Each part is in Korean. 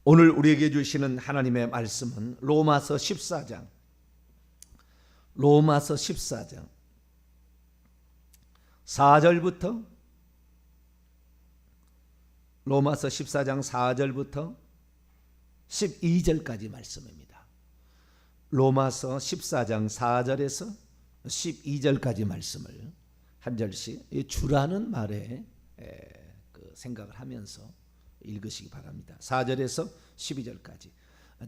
오늘 우리에게 주시는 하나님의 말씀은 로마서 14장 4절부터 로마서 14장 4절부터 12절까지 말씀입니다. 로마서 14장 4절에서 12절까지 말씀을 한 절씩 주라는 말에 생각을 하면서 읽으시기 바랍니다. 4절에서 12절까지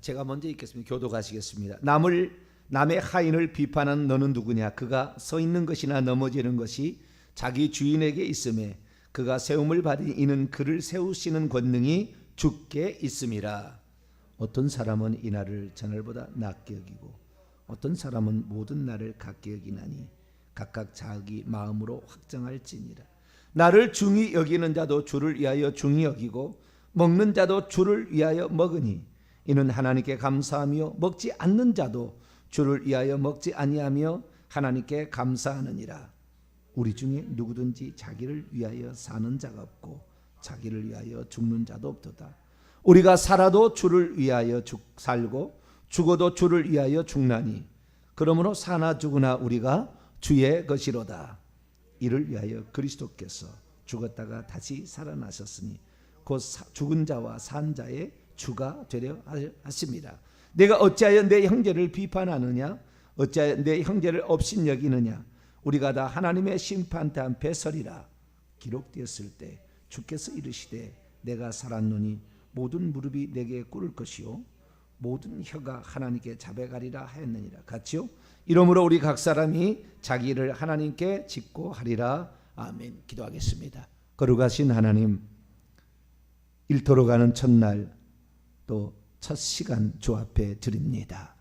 제가 먼저 읽겠습니다. 교독하시겠습니다. 남의 하인을 비판하는 너는 누구냐? 그가 서 있는 것이나 넘어지는 것이 자기 주인에게 있음에 그가 세움을 받은 이는 그를 세우시는 권능이 주께 있음이라. 어떤 사람은 이 날을 저날보다 낮게 여기고 어떤 사람은 모든 날을 같게 여기나니 각각 자기 마음으로 확정할지니라. 나를 중히 여기는 자도 주를 위하여 중히 여기고 먹는 자도 주를 위하여 먹으니 이는 하나님께 감사하며 먹지 않는 자도 주를 위하여 먹지 아니하며 하나님께 감사하느니라. 우리 중에 누구든지 자기를 위하여 사는 자가 없고 자기를 위하여 죽는 자도 없도다. 우리가 살아도 주를 위하여 살고 죽어도 주를 위하여 죽나니 그러므로 사나 죽으나 우리가 주의 것이로다. 이를 위하여 그리스도께서 죽었다가 다시 살아나셨으니 곧 죽은 자와 산 자의 주가 되려 하십니다. 내가 어찌하여 내 형제를 비판하느냐? 어찌하여 내 형제를 업신 여기느냐? 우리가 다 하나님의 심판대 앞에 서리라. 기록되었을 때 주께서 이르시되 내가 살았노니 모든 무릎이 내게 꿇을 것이요 모든 혀가 하나님께 자백하리라 하였느니라. 같이요. 이러므로 우리 각 사람이 자기를 하나님께 짓고 하리라. 아멘. 기도하겠습니다. 거룩하신 하나님, 일터로 가는 첫날 또 첫 시간 주 앞에 드립니다.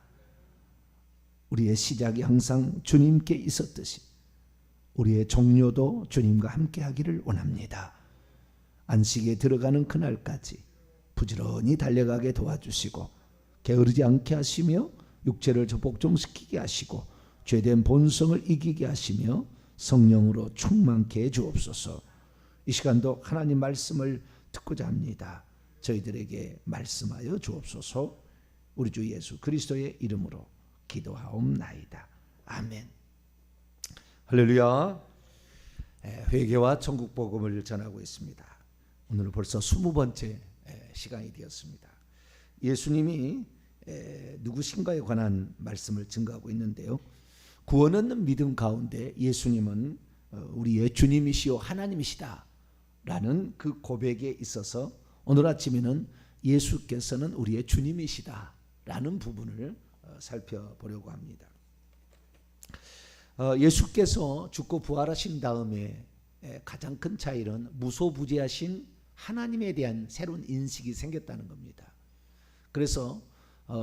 우리의 시작이 항상 주님께 있었듯이 우리의 종료도 주님과 함께 하기를 원합니다. 안식에 들어가는 그날까지 부지런히 달려가게 도와주시고 게으르지 않게 하시며 육체를 복종시키게 하시고 죄된 본성을 이기게 하시며 성령으로 충만케 해 주옵소서. 이 시간도 하나님 말씀을 듣고자 합니다. 저희들에게 말씀하여 주옵소서. 우리 주 예수 그리스도의 이름으로 기도하옵나이다. 아멘. 할렐루야. 회개와 천국 복음을 전하고 있습니다. 오늘은 벌써 20번째 시간이 되었습니다. 예수님이 누구신가에 관한 말씀을 증거하고 있는데요. 구원 얻는 믿음 가운데 예수님은 우리의 주님이시요 하나님이시다 라는 그 고백에 있어서 오늘 아침에는 예수께서는 우리의 주님이시다 라는 부분을 살펴보려고 합니다. 예수께서 죽고 부활하신 다음에 가장 큰 차이는 무소부재하신 하나님에 대한 새로운 인식이 생겼다는 겁니다. 그래서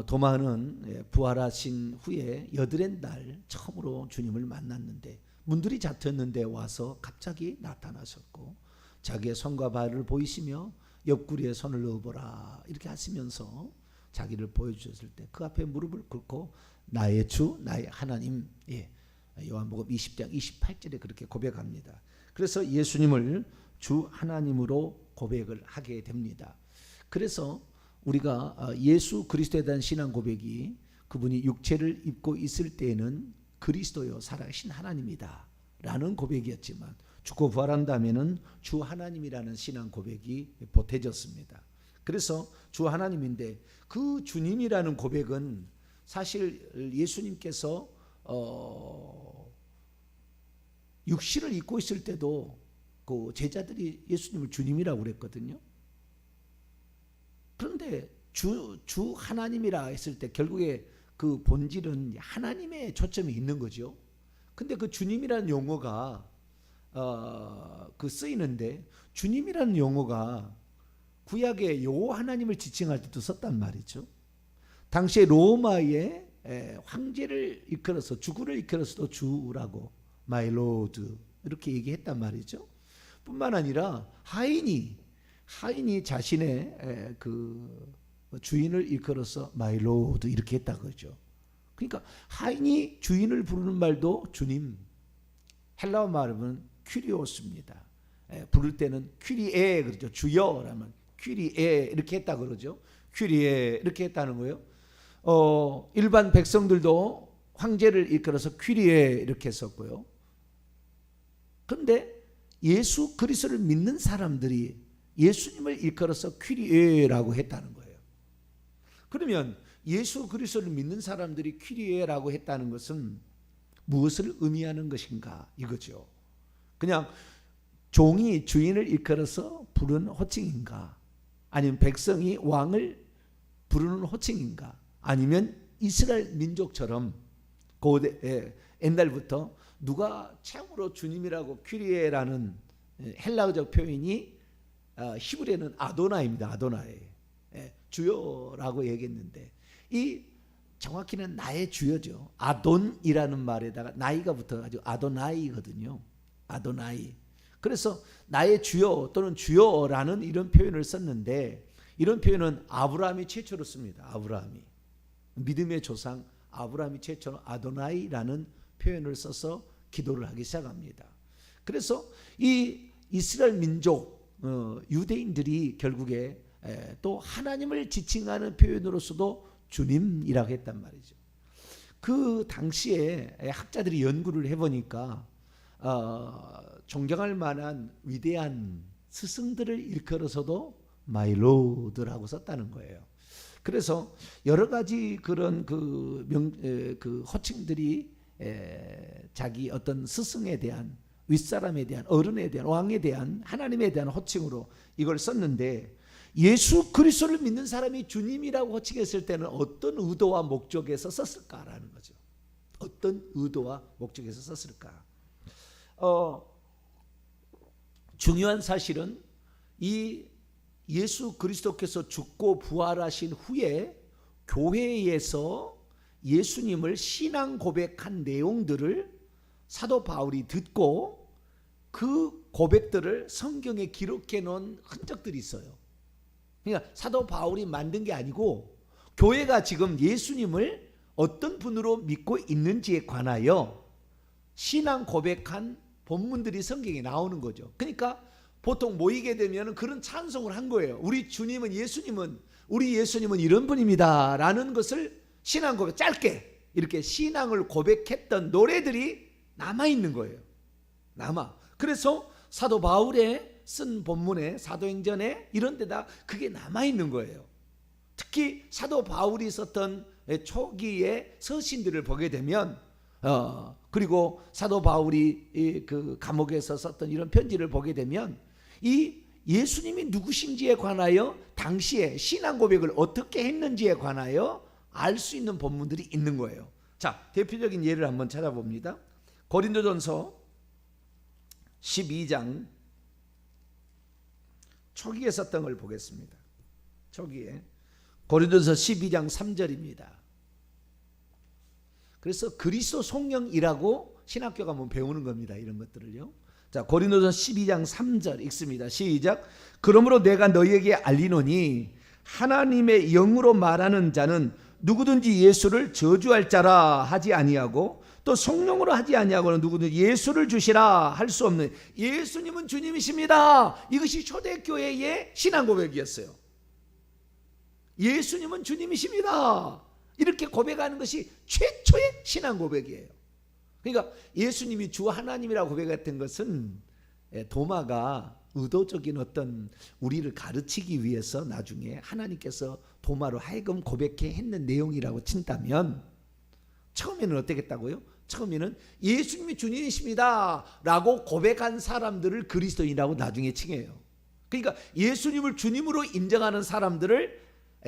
도마는 부활하신 후에 여드렛 날 처음으로 주님을 만났는데 문들이 닫혔는데 와서 갑자기 나타나셨고 자기의 손과 발을 보이시며 옆구리에 손을 넣어보라 이렇게 하시면서 자기를 보여주셨을 때 그 앞에 무릎을 꿇고 나의 주 나의 하나님, 요한복음 20장 28절에 그렇게 고백합니다. 그래서 예수님을 주 하나님으로 고백을 하게 됩니다. 그래서 우리가 예수 그리스도에 대한 신앙 고백이 그분이 육체를 입고 있을 때에는 그리스도요 살아계신 하나님이다 라는 고백이었지만 죽고 부활한 다음에는 주 하나님이라는 신앙 고백이 보태졌습니다. 그래서 주 하나님인데 그 주님이라는 고백은 사실 예수님께서 육신을 입고 있을 때도 그 제자들이 예수님을 주님이라고 그랬거든요. 그런데 주 하나님이라 했을 때 결국에 그 본질은 하나님의 초점이 있는 거죠. 근데 그 주님이라는 용어가 그 쓰이는데 주님이라는 용어가 구약의 여호와 하나님을 지칭할 때도 썼단 말이죠. 당시에 로마의 황제를 이끌어서 주구를 이끌어서도 주라고 My Lord 이렇게 얘기했단 말이죠. 뿐만 아니라 하인이 자신의 그 주인을 이끌어서 My Lord 이렇게 했다 그러죠. 그러니까 하인이 주인을 부르는 말도 주님, 헬라어 말은 퀴리오스입니다. 부를 때는 퀴리에 그러죠. 주여라면 퀴리에 이렇게 했다 그러죠. 퀴리에 이렇게 했다는 거예요. 일반 백성들도 황제를 이끌어서 퀴리에 이렇게 했었고요. 그런데 예수 그리스도를 믿는 사람들이 예수님을 일컬어서 퀴리에라고 했다는 거예요. 그러면 예수 그리스도를 믿는 사람들이 퀴리에라고 했다는 것은 무엇을 의미하는 것인가 이거죠. 그냥 종이 주인을 일컬어서 부르는 호칭인가, 아니면 백성이 왕을 부르는 호칭인가, 아니면 이스라엘 민족처럼 옛날부터 누가 최고로 주님이라고 퀴리에라는 헬라어적 표현이 히브리어는 아도나이입니다. 아도나이. 주여라고 얘기했는데 이 정확히는 나의 주여죠. 아돈이라는 말에다가 나이가 붙어가지고 아도나이거든요. 아도나이. 그래서 나의 주여 또는 주여라는 이런 표현을 썼는데, 이런 표현은 아브라함이 최초로 씁니다. 아브라함이 믿음의 조상 아브라함이 최초로 아도나이라는 표현을 써서 기도를 하기 시작합니다. 그래서 이 이스라엘 민족 유대인들이 결국에 또 하나님을 지칭하는 표현으로서도 주님이라고 했단 말이죠. 그 당시에 학자들이 연구를 해보니까 존경할 만한 위대한 스승들을 일컬어서도 마이 로드라고 썼다는 거예요. 그래서 여러 가지 그런 그 호칭들이 자기 어떤 스승에 대한, 윗사람에 대한, 어른에 대한, 왕에 대한, 하나님에 대한 호칭으로 이걸 썼는데, 예수 그리스도를 믿는 사람이 주님이라고 호칭했을 때는 어떤 의도와 목적에서 썼을까라는 거죠. 어떤 의도와 목적에서 썼을까? 중요한 사실은 이 예수 그리스도께서 죽고 부활하신 후에 교회에서 예수님을 신앙 고백한 내용들을 사도 바울이 듣고 그 고백들을 성경에 기록해 놓은 흔적들이 있어요. 그러니까 사도 바울이 만든 게 아니고 교회가 지금 예수님을 어떤 분으로 믿고 있는지에 관하여 신앙 고백한 본문들이 성경에 나오는 거죠. 그러니까 보통 모이게 되면 그런 찬송을 한 거예요. 우리 예수님은 이런 분입니다 라는 것을 신앙 고백, 짧게 이렇게 신앙을 고백했던 노래들이 남아있는 거예요. 그래서 사도 바울의 쓴 본문에, 사도행전에 이런 데다 그게 남아있는 거예요. 특히 사도 바울이 썼던 초기의 서신들을 보게 되면 그리고 사도 바울이 그 감옥에서 썼던 이런 편지를 보게 되면 이 예수님이 누구신지에 관하여 당시에 신앙 고백을 어떻게 했는지에 관하여 알 수 있는 본문들이 있는 거예요. 자, 대표적인 예를 한번 찾아봅니다. 고린도전서 12장 초기에 썼던 걸 보겠습니다. 초기에 고린도전서 12장 3절입니다. 그래서 그리스도 성령이라고 신학교 가면 배우는 겁니다. 이런 것들을요. 자, 고린도전서 12장 3절 읽습니다. 시작. 그러므로 내가 너희에게 알리노니 하나님의 영으로 말하는 자는 누구든지 예수를 저주할 자라 하지 아니하고 또 성령으로 하지 아니하고는 누구든지 예수를 주시라 할 수 없는, 예수님은 주님이십니다. 이것이 초대교회의 신앙 고백이었어요. 예수님은 주님이십니다. 이렇게 고백하는 것이 최초의 신앙 고백이에요. 그러니까 예수님이 주 하나님이라고 고백했던 것은 도마가 의도적인 어떤 우리를 가르치기 위해서 나중에 하나님께서 도마로 하여금 고백해 했는 내용이라고 친다면, 처음에는 어떻게 했다고요? 처음에는 예수님이 주님이십니다 라고 고백한 사람들을 그리스도인이라고 나중에 칭해요. 그러니까 예수님을 주님으로 인정하는 사람들을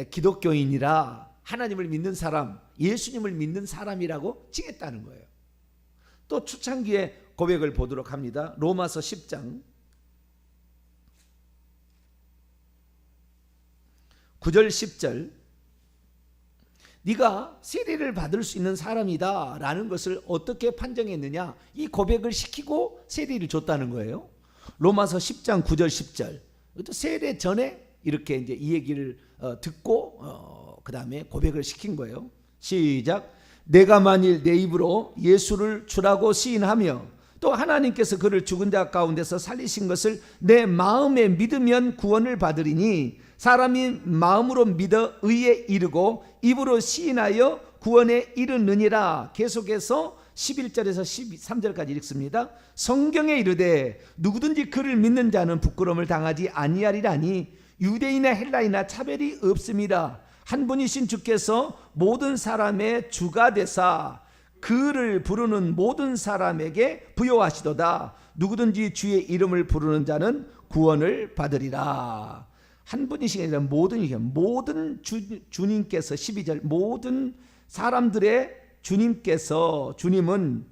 기독교인이라, 하나님을 믿는 사람, 예수님을 믿는 사람이라고 칭했다는 거예요. 또 초창기의 고백을 보도록 합니다. 로마서 10장 9절 10절, 네가 세례를 받을 수 있는 사람이다 라는 것을 어떻게 판정했느냐, 이 고백을 시키고 세례를 줬다는 거예요. 로마서 10장 9절 10절, 세례 전에 이렇게 이제 이 얘기를 듣고 그 다음에 고백을 시킨 거예요. 시작. 내가 만일 내 입으로 예수를 주라고 시인하며 또 하나님께서 그를 죽은 자 가운데서 살리신 것을 내 마음에 믿으면 구원을 받으리니 사람이 마음으로 믿어 의에 이르고 입으로 시인하여 구원에 이르느니라. 계속해서 11절에서 13절까지 읽습니다. 성경에 이르되 누구든지 그를 믿는 자는 부끄러움을 당하지 아니하리라니 유대인이나 헬라이나 차별이 없습니다. 한 분이신 주께서 모든 사람의 주가 되사 그를 부르는 모든 사람에게 부여하시도다. 누구든지 주의 이름을 부르는 자는 구원을 받으리라. 한 분이신 게 아니라 모든 주님께서 12절 모든 사람들의 주님께서 주님은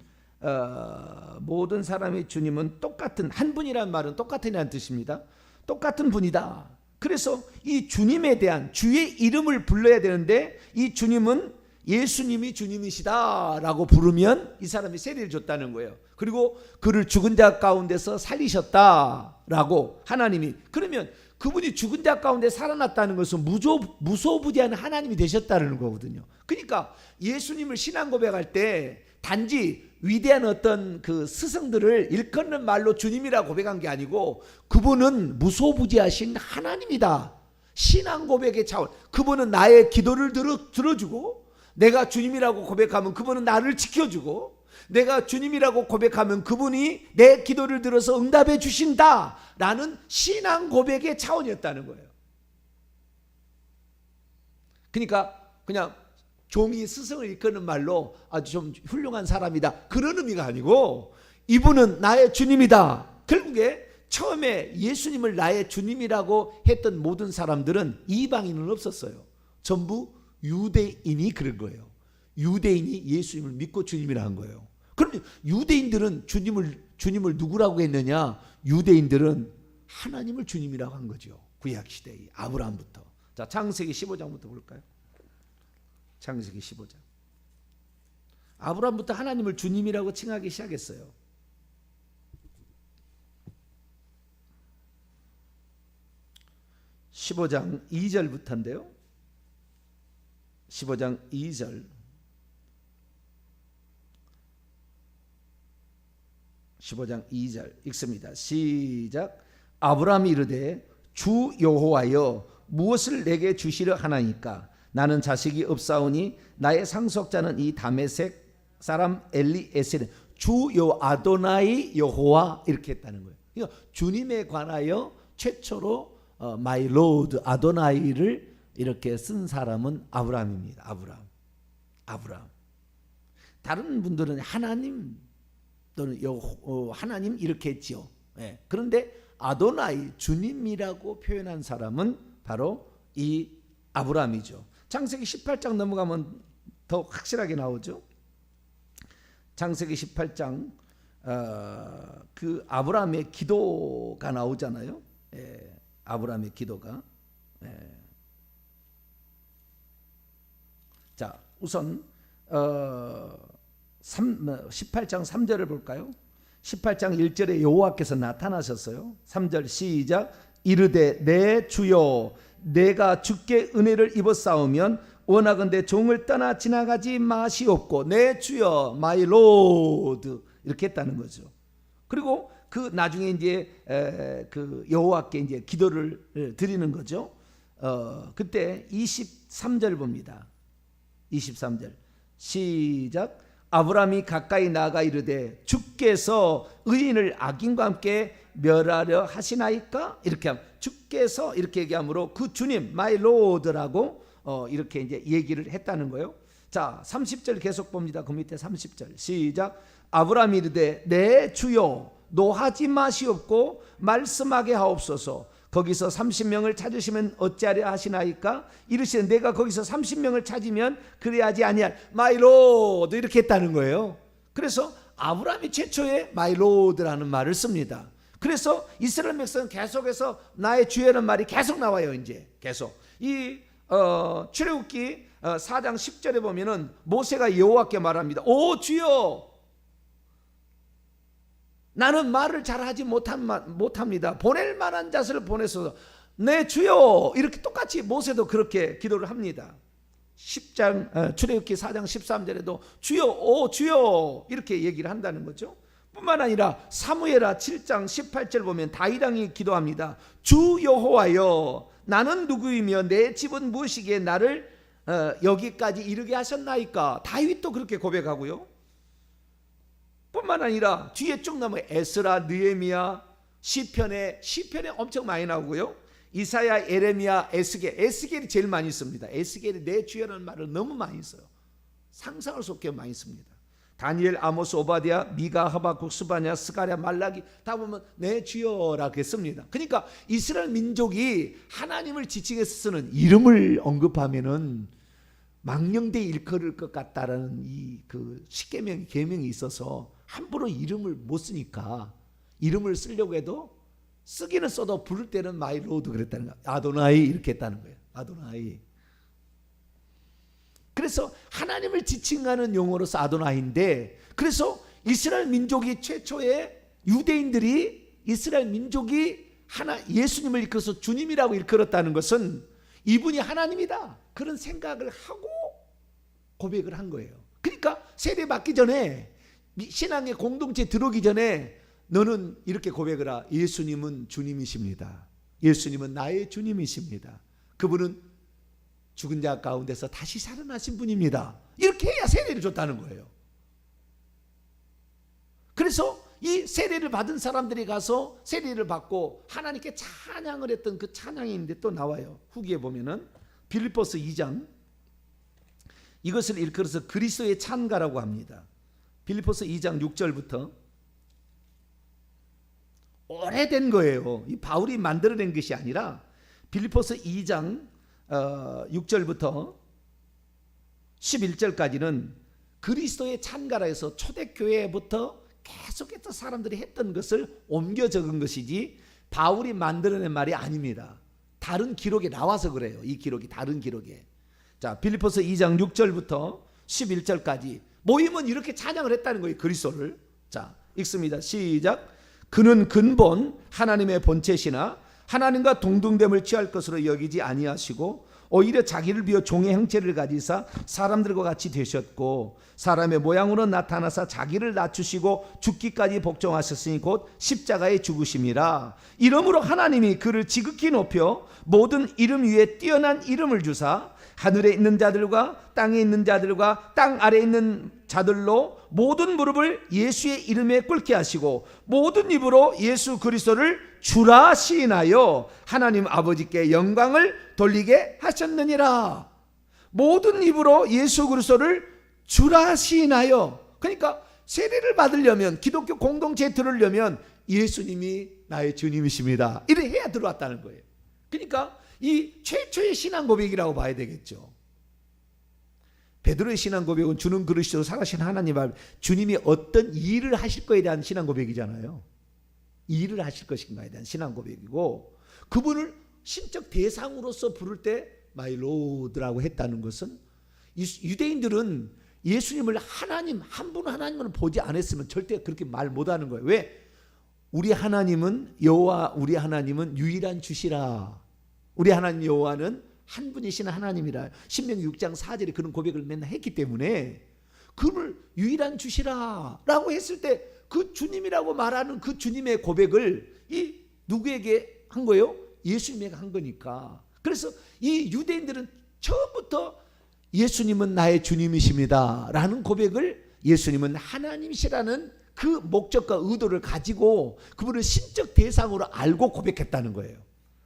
모든 사람의 주님은 똑같은 한 분이라는 말은 똑같으라는 뜻입니다. 똑같은 분이다. 그래서 이 주님에 대한 주의 이름을 불러야 되는데 이 주님은 예수님이 주님이시다라고 부르면 이 사람이 세례를 줬다는 거예요. 그리고 그를 죽은 자 가운데서 살리셨다라고 하나님이, 그러면 그분이 죽은 자 가운데 살아났다는 것은 무소부지한 하나님이 되셨다는 거거든요. 그러니까 예수님을 신앙 고백할 때 단지 위대한 어떤 그 스승들을 일컫는 말로 주님이라고 고백한 게 아니고 그분은 무소부지하신 하나님이다. 신앙 고백의 차원. 그분은 나의 기도를 들어주고, 내가 주님이라고 고백하면 그분은 나를 지켜주고, 내가 주님이라고 고백하면 그분이 내 기도를 들어서 응답해 주신다 라는 신앙 고백의 차원이었다는 거예요. 그러니까 그냥 종이 스승을 이끄는 말로 아주 좀 훌륭한 사람이다 그런 의미가 아니고 이분은 나의 주님이다. 결국에 처음에 예수님을 나의 주님이라고 했던 모든 사람들은 이방인은 없었어요. 전부 유대인이 그런 거예요. 유대인이 예수님을 믿고 주님이라 한 거예요. 그럼 유대인들은 주님을 누구라고 했느냐? 유대인들은 하나님을 주님이라고 한 거죠. 구약시대의 아브라함부터. 자, 창세기 15장부터 볼까요? 창세기 15장. 아브라함부터 하나님을 주님이라고 칭하기 시작했어요. 15장 2절부터인데요. 15장 2절. 15장 2절 읽습니다. 시작. 아브라함이 이르되 주 여호와여 무엇을 내게 주시려 하나이까? 나는 자식이 없사오니 나의 상속자는 이 다메섹 사람 엘리에셀. 주 아도나이 여호와 이렇게 했다는 거예요. 그러니까 주님에 관하여 최초로 마이 로드 아도나이를 이렇게 쓴 사람은 아브라함입니다. 아브라함. 다른 분들은 하나님 또는 하나님 이렇게 했지요. 예. 그런데 아도나이 주님이라고 표현한 사람은 바로 이 아브라함이죠. 창세기 18장 넘어가면 더 확실하게 나오죠. 창세기 18장 그 아브라함의 기도가 나오잖아요. 예. 아브라함의 기도가. 예. 자, 우선 18장 3절을 볼까요? 18장 1절에 여호와께서 나타나셨어요. 3절 시작. 이르되 내 주여 내가 주께 은혜를 입었사오면 원하건대 종을 떠나 지나가지 마시옵고. 내 주여 my lord 이렇게 했다는 거죠. 그리고 그 나중에 이제 그 여호와께 이제 기도를 드리는 거죠. 그때 23절 봅니다. 23절 시작. 아브라함이 가까이 나아가 이르되 주께서 의인을 악인과 함께 멸하려 하시나이까? 이렇게 하면 주께서 이렇게 얘기하므로 그 주님 my lord라고 이렇게 이제 얘기를 했다는 거예요. 자, 30절 계속 봅니다. 그 밑에 30절 시작. 아브라함이 이르되 내 주여 노하지 마시옵고 말씀하게 하옵소서. 거기서 30명을 찾으시면 어찌하려 하시나이까? 이르시되 내가 거기서 30명을 찾으면 그래야지 아니할 마이 로드 이렇게 했다는 거예요. 그래서 아브라함이 최초의 마이 로드라는 말을 씁니다. 그래서 이스라엘 백성은 계속해서 나의 주여라는 말이 계속 나와요. 이제 계속 이 출애굽기 4장 10절에 보면은 모세가 여호와께 말합니다. 오 주여 나는 말을 잘하지 못합니다. 보낼 만한 자를 보내소서. 내 주여 이렇게 똑같이 모세도 그렇게 기도를 합니다. 10장 출애굽기 4장 13절에도 주여 오 주여 이렇게 얘기를 한다는 거죠. 뿐만 아니라 사무엘하 7장 18절 보면 다윗 왕이 기도합니다. 주 여호와여, 나는 누구이며 내 집은 무엇이기에 나를 여기까지 이르게 하셨나이까. 다윗도 그렇게 고백하고요. 뿐만 아니라 뒤에 쭉 나오면 에스라, 느헤미야, 시편에 엄청 많이 나오고요. 이사야, 에레미야, 에스겔이 제일 많이 씁니다. 에스겔이 내 주여라는 말을 너무 많이 써요. 상상할 수 없게 많이 씁니다. 다니엘, 아모스, 오바댜, 미가, 하박국, 스바냐, 스가랴, 말라기 다 보면 내 주여라고 했습니다. 그러니까 이스라엘 민족이 하나님을 지칭해서 쓰는 이름을 언급하면은 망령되 일컬을 것 같다라는 그 십계명 계명이 있어서 함부로 이름을 못 쓰니까 이름을 쓰려고 해도 쓰기는 써도 부를 때는 마이 로드 그랬다는 거예요. 아도나이 이렇게 했다는 거예요. 아도나이. 그래서 하나님을 지칭하는 용어로서 아도나이인데, 그래서 이스라엘 민족이 최초의 유대인들이 이스라엘 민족이 예수님을 일컬어서 주님이라고 일컬었다는 것은 이분이 하나님이다 그런 생각을 하고 고백을 한 거예요. 그러니까 세례 받기 전에, 신앙의 공동체에 들어오기 전에 너는 이렇게 고백을 하. 예수님은 주님이십니다. 예수님은 나의 주님이십니다. 그분은 죽은 자 가운데서 다시 살아나신 분입니다. 이렇게 해야 세례를 줬다는 거예요. 그래서 이 세례를 받은 사람들이 가서 세례를 받고 하나님께 찬양을 했던 그 찬양인데 또 나와요. 후기에 보면은 빌립보서 2장, 이것을 일컬어서 그리스도의 찬가라고 합니다. 빌립보서 2장 6절부터. 오래된 거예요. 이 바울이 만들어낸 것이 아니라 빌립보서 2장 6절부터 11절까지는 그리스도의 찬가라 해서 초대교회부터 계속해서 사람들이 했던 것을 옮겨 적은 것이지 바울이 만들어낸 말이 아닙니다. 다른 기록에 나와서 그래요. 이 기록이 다른 기록에. 자, 빌립보서 2장 6절부터 11절까지 모임은 이렇게 찬양을 했다는 거예요. 그리스도를. 자, 읽습니다. 시작. 그는 근본 하나님의 본체시나 하나님과 동등됨을 취할 것으로 여기지 아니하시고 오히려 자기를 비워 종의 형체를 가지사 사람들과 같이 되셨고 사람의 모양으로 나타나사 자기를 낮추시고 죽기까지 복종하셨으니 곧 십자가에 죽으심이라. 이러므로 하나님이 그를 지극히 높여 모든 이름 위에 뛰어난 이름을 주사 하늘에 있는 자들과 땅에 있는 자들과 땅 아래에 있는 자들로 모든 무릎을 예수의 이름에 꿇게 하시고 모든 입으로 예수 그리스도를 주라 시인하여 하나님 아버지께 영광을 돌리게 하셨느니라. 모든 입으로 예수 그리스도를 주라 시인하여. 그러니까 세례를 받으려면, 기독교 공동체에 들으려면 예수님이 나의 주님이십니다 이래 해야 들어왔다는 거예요. 그러니까 이 최초의 신앙 고백이라고 봐야 되겠죠. 베드로의 신앙 고백은 주는 그리스도로 살아신 하나님 앞 주님이 어떤 일을 하실 거에 대한 신앙 고백이잖아요. 일을 하실 것인가에 대한 신앙 고백이고, 그분을 신적 대상으로서 부를 때 마이 로드라고 했다는 것은 유대인들은 예수님을 하나님, 한 분 하나님을 보지 않았으면 절대 그렇게 말 못하는 거예요. 왜? 우리 하나님은 여호와, 우리 하나님은 유일한 주시라. 우리 하나님 여호와는 한 분이신 하나님이라. 신명기 6장 4절에 그런 고백을 맨날 했기 때문에 그를 유일한 주시라 라고 했을 때 그 주님이라고 말하는 그 주님의 고백을 이 누구에게 한 거예요? 예수님에게 한 거니까. 그래서 이 유대인들은 처음부터 예수님은 나의 주님이십니다 라는 고백을, 예수님은 하나님이시라는 그 목적과 의도를 가지고 그분을 신적 대상으로 알고 고백했다는 거예요.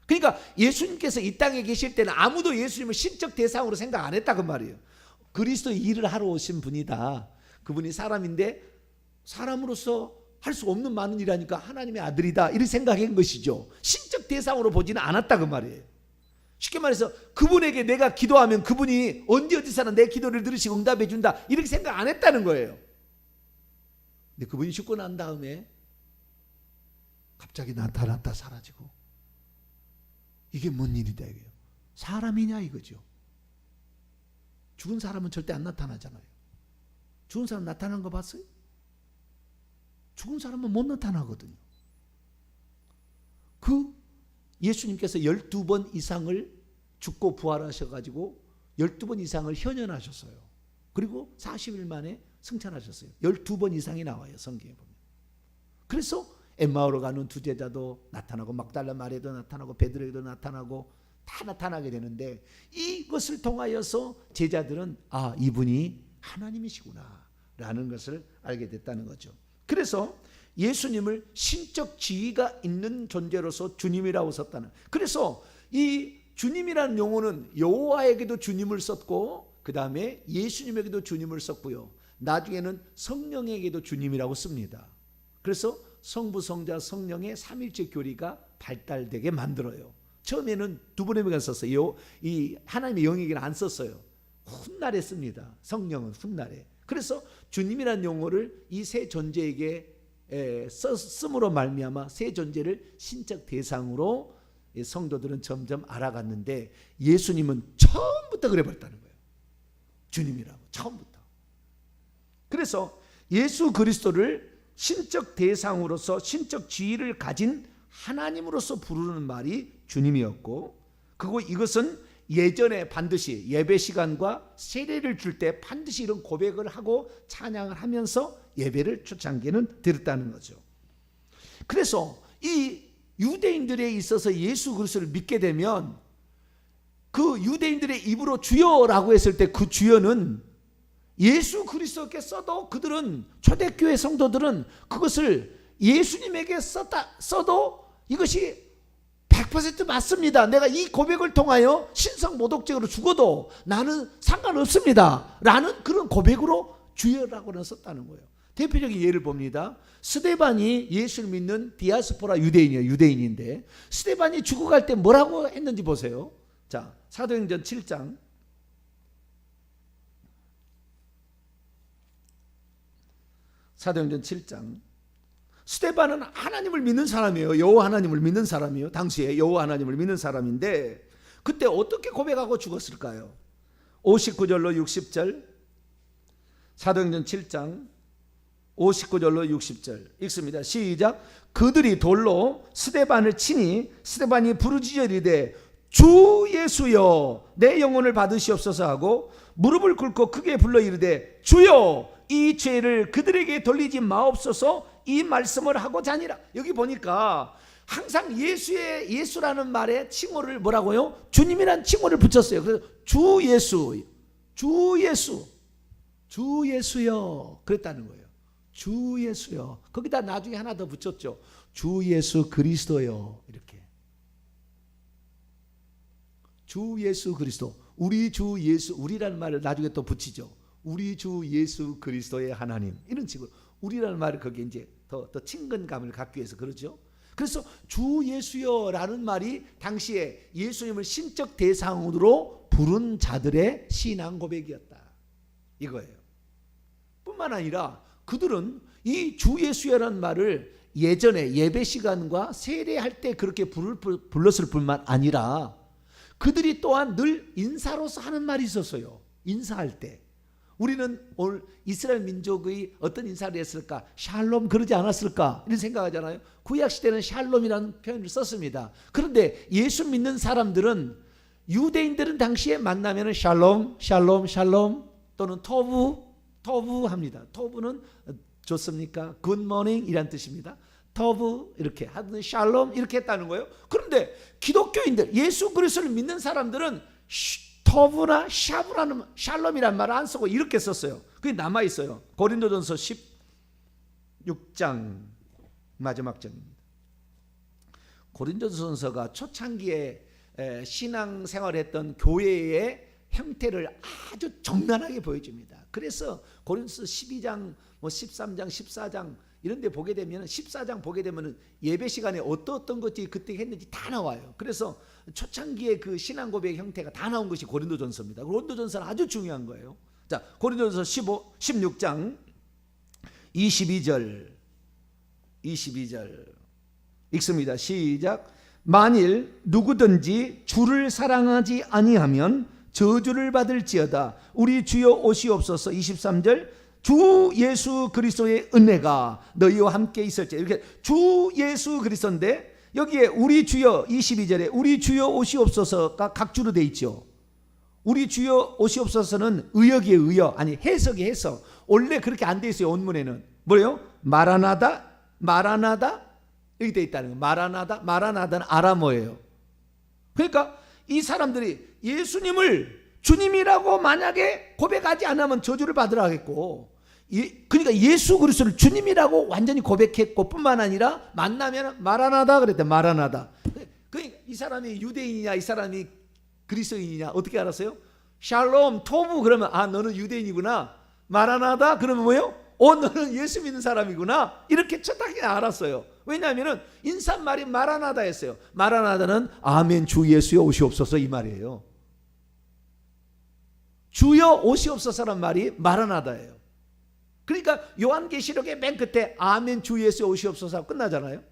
그러니까 예수님께서 이 땅에 계실 때는 아무도 예수님을 신적 대상으로 생각 안 했다 그 말이에요. 그리스도의 일을 하러 오신 분이다. 그분이 사람인데 사람으로서 할 수 없는 많은 일하니까 하나님의 아들이다 이렇게 생각한 것이죠. 신적 대상으로 보지는 않았다 그 말이에요. 쉽게 말해서 그분에게 내가 기도하면 그분이 언제 어디서나 내 기도를 들으시고 응답해 준다 이렇게 생각 안 했다는 거예요. 근데 그분이 죽고 난 다음에 갑자기 나타났다 사라지고, 이게 뭔 일이다 이게요. 사람이냐 이거죠. 죽은 사람은 절대 안 나타나잖아요. 죽은 사람 나타난 거 봤어요? 죽은 사람은 못 나타나거든요. 그 예수님께서 12번 이상을 죽고 부활하셔가지고 12번 이상을 현현하셨어요. 그리고 40일 만에 승천하셨어요. 12번 이상이 나와요 성경에 보면. 그래서 엠마오로 가는 두 제자도 나타나고 막달라 마리아도 나타나고 베드로에게도 나타나고 다 나타나게 되는데, 이것을 통하여서 제자들은 이분이 하나님이시구나 라는 것을 알게 됐다는 거죠. 그래서 예수님을 신적 지위가 있는 존재로서 주님이라고 썼다는, 그래서 이 주님이라는 용어는 여호와에게도 주님을 썼고 그 다음에 예수님에게도 주님을 썼고요, 나중에는 성령에게도 주님이라고 씁니다. 그래서 성부, 성자, 성령의 삼일체 교리가 발달되게 만들어요. 처음에는 두 번에만 썼어요. 이 하나님의 영에게는 안 썼어요. 훗날에 씁니다. 성령은 훗날에. 그래서 주님이라는 용어를 이 세 존재에게 쓰므로 말미암아 세 존재를 신적 대상으로 성도들은 점점 알아갔는데, 예수님은 처음부터 그래 버렸다는 거예요. 주님이라고 처음부터. 그래서 예수 그리스도를 신적 대상으로서 신적 지위를 가진 하나님으로서 부르는 말이 주님이었고, 그리고 이것은 예전에 반드시 예배 시간과 세례를 줄 때 반드시 이런 고백을 하고 찬양을 하면서 예배를 초창기에는 드렸다는 거죠. 그래서 이 유대인들에 있어서 예수 그리스도를 믿게 되면 그 유대인들의 입으로 주여라고 했을 때 그 주여는 예수 그리스도께 써도, 그들은 초대교회 성도들은 그것을 예수님에게 써도 이것이 100% 맞습니다. 내가 이 고백을 통하여 신성모독적으로 죽어도 나는 상관없습니다 라는 그런 고백으로 주여라고는 썼다는 거예요. 대표적인 예를 봅니다. 스데반이 예수를 믿는 디아스포라 유대인이에요. 유대인인데 스데반이 죽어갈 때 뭐라고 했는지 보세요. 자, 사도행전 7장 사도행전 7장. 스데반은 하나님을 믿는 사람이에요. 여호와 하나님을 믿는 사람이에요. 당시에 여호와 하나님을 믿는 사람인데 그때 어떻게 고백하고 죽었을까요? 59절로 60절, 사도행전 7장 59절로 60절 읽습니다. 시작. 그들이 돌로 스데반을 치니 스데반이 부르짖어 이르되 주 예수여 내 영혼을 받으시옵소서 하고 무릎을 꿇고 크게 불러 이르되 주여 이 죄를 그들에게 돌리지 마옵소서 이 말씀을 하고자 하니라. 여기 보니까 항상 예수라는 말에 칭호를 뭐라고요? 주님이라는 칭호를 붙였어요. 그래서 주 예수, 주 예수, 주 예수여 그랬다는 거예요. 주 예수여. 거기다 나중에 하나 더 붙였죠. 주 예수 그리스도여. 이렇게 주 예수 그리스도, 우리 주 예수, 우리라는 말을 나중에 또 붙이죠. 우리 주 예수 그리스도의 하나님, 이런 식으로 우리라는 말을 거기에 이제 더 친근감을 갖기 위해서 그러죠. 그래서 주 예수여라는 말이 당시에 예수님을 신적 대상으로 부른 자들의 신앙 고백이었다 이거예요. 뿐만 아니라 그들은 이 주 예수여라는 말을 예전에 예배 시간과 세례할 때 그렇게 불렀을 뿐만 아니라 그들이 또한 늘 인사로서 하는 말이 있었어요. 인사할 때 우리는 오늘 이스라엘 민족의 어떤 인사를 했을까? 샬롬 그러지 않았을까? 이런 생각하잖아요. 구약시대는 샬롬이라는 표현을 썼습니다. 그런데 예수 믿는 사람들은, 유대인들은 당시에 만나면 샬롬 샬롬 샬롬 또는 토부 합니다. 토부는 좋습니까? 굿모닝 이란 뜻입니다. 토부 이렇게 하든 샬롬 이렇게 했다는 거예요. 그런데 기독교인들, 예수 그리스도를 믿는 사람들은 토부나 샤브라는 샬롬이란 말을 안 쓰고 이렇게 썼어요. 그게 남아 있어요. 고린도전서 16장 마지막 장입니다. 고린도전서가 초창기에 신앙생활을 했던 교회의 형태를 아주 적나라하게 보여줍니다. 그래서 고린도서 12장, 13장, 14장 이런 데 보게 되면 14장 보게 되면 예배 시간에 어떤 것이 그때 했는지 다 나와요. 그래서 초창기의 그 신앙 고백 형태가 다 나온 것이 고린도전서입니다. 고린도전서는 아주 중요한 거예요. 자, 고린도전서 16장 22절 읽습니다. 시작. 만일 누구든지 주를 사랑하지 아니하면 저주를 받을지어다. 우리 주여 오시옵소서. 23절. 주 예수 그리스도의 은혜가 너희와 함께 있을지. 이렇게 주 예수 그리스도인데 여기에 우리 주여 22절에 우리 주여 오시옵소서가 각주로 돼 있죠. 우리 주여 오시옵소서는 의역이에요. 의역. 아니 해석이 해석. 원래 그렇게 안 돼 있어요. 원문에는. 뭐예요? 마라나다 마라나다 여기 돼 있다는 거예요. 마라나다, 마라나다는 아람어예요. 그러니까 이 사람들이 예수님을 주님이라고 만약에 고백하지 않으면 저주를 받으라 하겠고, 그러니까 예수 그리스도를 주님이라고 완전히 고백했고 뿐만 아니라 만나면 마라나다 그랬대. 마라나다. 그러니까 이 사람이 유대인이냐 이 사람이 그리스도인이냐 어떻게 알았어요? 샬롬 토부 그러면 아 너는 유대인이구나. 마라나다 그러면 뭐예요? 너는 예수 믿는 사람이구나. 이렇게 첫 당연히 알았어요. 왜냐하면 인사말이 마라나다였어요. 마라나다는 아멘 주 예수여 오시옵소서 이 말이에요. 주여 오시옵소서란 말이 마라나다예요. 그러니까 요한계시록의 맨 끝에 아멘 주 예수여 오시옵소서 하고 끝나잖아요.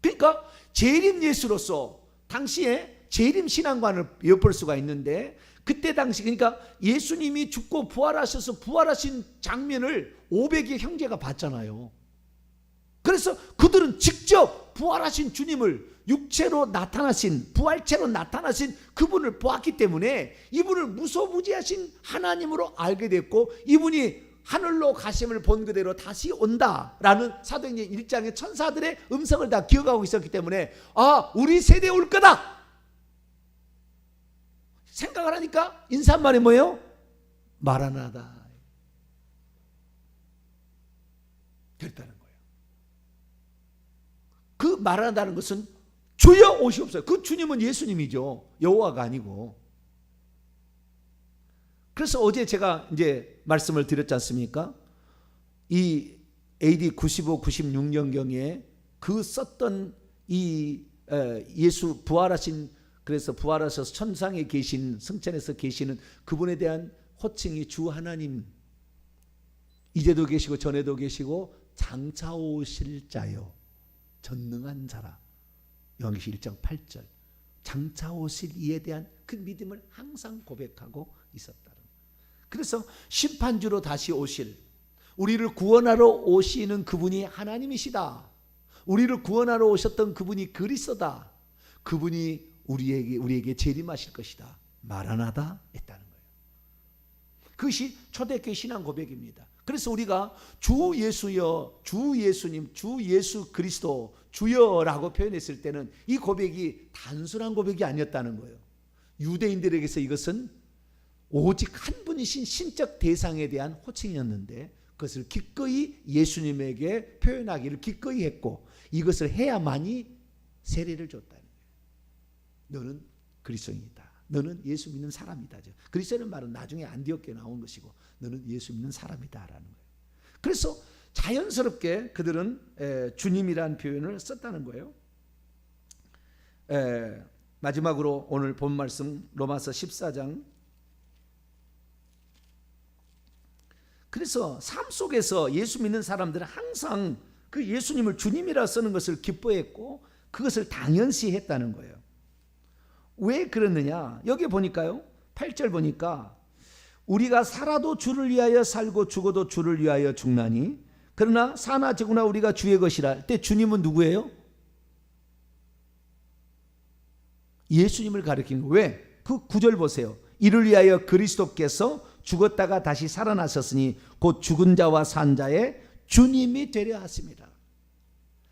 그러니까 재림 예수로서 당시에 재림 신앙관을 엿볼 수가 있는데, 그때 당시 그러니까 예수님이 죽고 부활하셔서 부활하신 장면을 500의 형제가 봤잖아요. 그래서 그들은 직접 부활하신 주님을 육체로 나타나신 부활체로 나타나신 그분을 보았기 때문에 이분을 무소부지하신 하나님으로 알게 됐고, 이분이 하늘로 가심을 본 그대로 다시 온다라는 사도행전 1장의 천사들의 음성을 다 기억하고 있었기 때문에 아 우리 세대에 올 거다 생각을 하니까 인사말이 뭐예요? 마라나다 됐다는 거예요. 그 마라나다는 것은 주여 오시옵소서. 그 주님은 예수님이죠. 여호와가 아니고. 그래서 어제 제가 이제 말씀을 드렸지 않습니까? 이 AD 95, 96년경에 그 썼던 이 예수 부활하신, 그래서 부활하셔서 천상에 계신, 승천에서 계시는 그분에 대한 호칭이 주 하나님, 이제도 계시고 전에도 계시고 장차 오실 자요 전능한 자라. 요한계시록 1장 8절. 장차 오실 이에 대한 그 믿음을 항상 고백하고 있었다는. 그래서 심판주로 다시 오실, 우리를 구원하러 오시는 그분이 하나님이시다. 우리를 구원하러 오셨던 그분이 그리스도다. 그분이 우리에게 재림하실 것이다. 마라나다 했다는 거예요. 그것이 초대교회 신앙 고백입니다. 그래서 우리가 주 예수여, 주 예수님, 주 예수 그리스도 주여라고 표현했을 때는 이 고백이 단순한 고백이 아니었다는 거예요. 유대인들에게서 이것은 오직 한 분이신 신적 대상에 대한 호칭이었는데 그것을 기꺼이 예수님에게 표현하기를 기꺼이 했고, 이것을 해야만이 세례를 줬다는 거예요. 너는 그리스도인이다. 너는 예수 믿는 사람이다. 그리스도는 말은 나중에 안디옥에 나온 것이고 너는 예수 믿는 사람이다라는 거예요. 그래서 자연스럽게 그들은 주님이라는 표현을 썼다는 거예요. 마지막으로 오늘 본 말씀 로마서 14장. 그래서 삶 속에서 예수 믿는 사람들은 항상 그 예수님을 주님이라 쓰는 것을 기뻐했고 그것을 당연시 했다는 거예요. 왜 그랬느냐? 여기 보니까요. 8절 보니까 우리가 살아도 주를 위하여 살고 죽어도 주를 위하여 죽나니 그러나 사나 죽으나 우리가 주의 것이라 할 때 주님은 누구예요? 예수님을 가리키는 거예요. 왜? 그 9절 보세요. 이를 위하여 그리스도께서 죽었다가 다시 살아나셨으니 곧 죽은 자와 산 자의 주님이 되려 하십니다.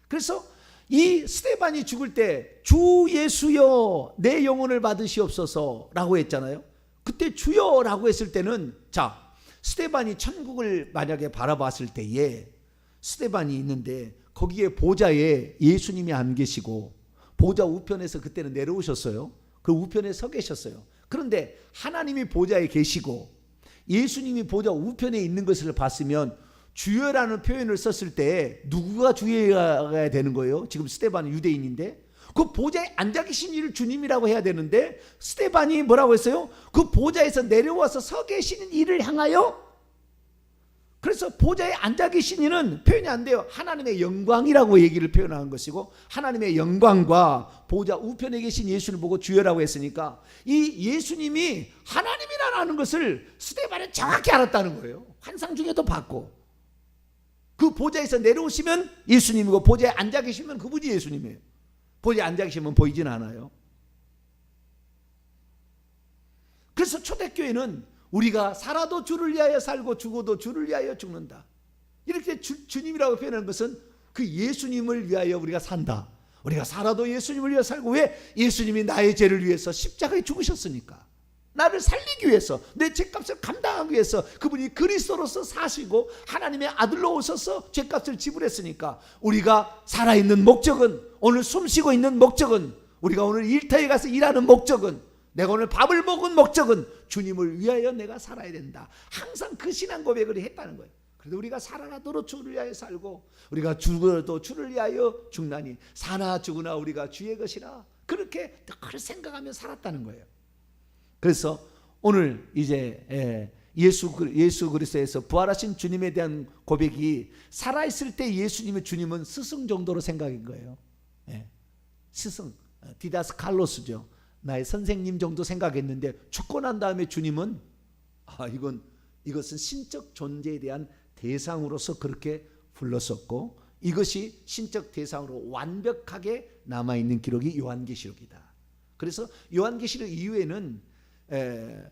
그래서 이 스데반이 죽을 때 주 예수여 내 영혼을 받으시옵소서 라고 했잖아요. 그때 주여라고 했을 때는 자 스데반이 천국을 만약에 바라봤을 때에 스데반이 있는데 거기에 보좌에 예수님이 안 계시고 보좌 우편에서 그때는 내려오셨어요. 그 우편에 서 계셨어요. 그런데 하나님이 보좌에 계시고 예수님이 보좌 우편에 있는 것을 봤으면 주여라는 표현을 썼을 때 누구가 주여야 되는 거예요? 지금 스데반은 유대인인데 그 보좌에 앉아 계신 이를 주님이라고 해야 되는데 스데반이 뭐라고 했어요? 그 보좌에서 내려와서 서 계시는 이를 향하여, 그래서 보좌에 앉아 계신 이는 표현이 안 돼요. 하나님의 영광이라고 얘기를 표현한 것이고 하나님의 영광과 보좌 우편에 계신 예수를 보고 주여라고 했으니까 이 예수님이 하나님이라는 것을 스데반은 정확히 알았다는 거예요. 환상 중에도 봤고 그 보좌에서 내려오시면 예수님이고 보좌에 앉아 계시면 그분이 예수님이에요. 보좌에 앉아 계시면 보이진 않아요. 그래서 초대교회는 우리가 살아도 주를 위하여 살고 죽어도 주를 위하여 죽는다. 이렇게 주님이라고 표현하는 것은 그 예수님을 위하여 우리가 산다. 우리가 살아도 예수님을 위해 살고, 왜? 예수님이 나의 죄를 위해서 십자가에 죽으셨으니까. 나를 살리기 위해서, 내 죄값을 감당하기 위해서 그분이 그리스도로서 사시고 하나님의 아들로 오셔서 죄값을 지불했으니까, 우리가 살아있는 목적은, 오늘 숨쉬고 있는 목적은, 우리가 오늘 일터에 가서 일하는 목적은, 내가 오늘 밥을 먹은 목적은 주님을 위하여 내가 살아야 된다. 항상 그 신앙 고백을 했다는 거예요. 그래도 우리가 살아나도록 주를 위하여 살고, 우리가 죽어도 주를 위하여 죽나니 사나 죽으나 우리가 주의 것이라, 그렇게 늘 생각하며 살았다는 거예요. 그래서 오늘 이제 예수 그리스도에서 부활하신 주님에 대한 고백이, 살아있을 때 예수님의 주님은 스승 정도로 생각인 거예요. 스승, 디다스 칼로스죠. 나의 선생님 정도 생각했는데, 죽고 난 다음에 주님은 이것은 신적 존재에 대한 대상으로서 그렇게 불렀었고, 이것이 신적 대상으로 완벽하게 남아있는 기록이 요한계시록이다. 그래서 요한계시록 이후에는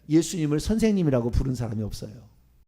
예수님을 선생님이라고 부른 사람이 없어요.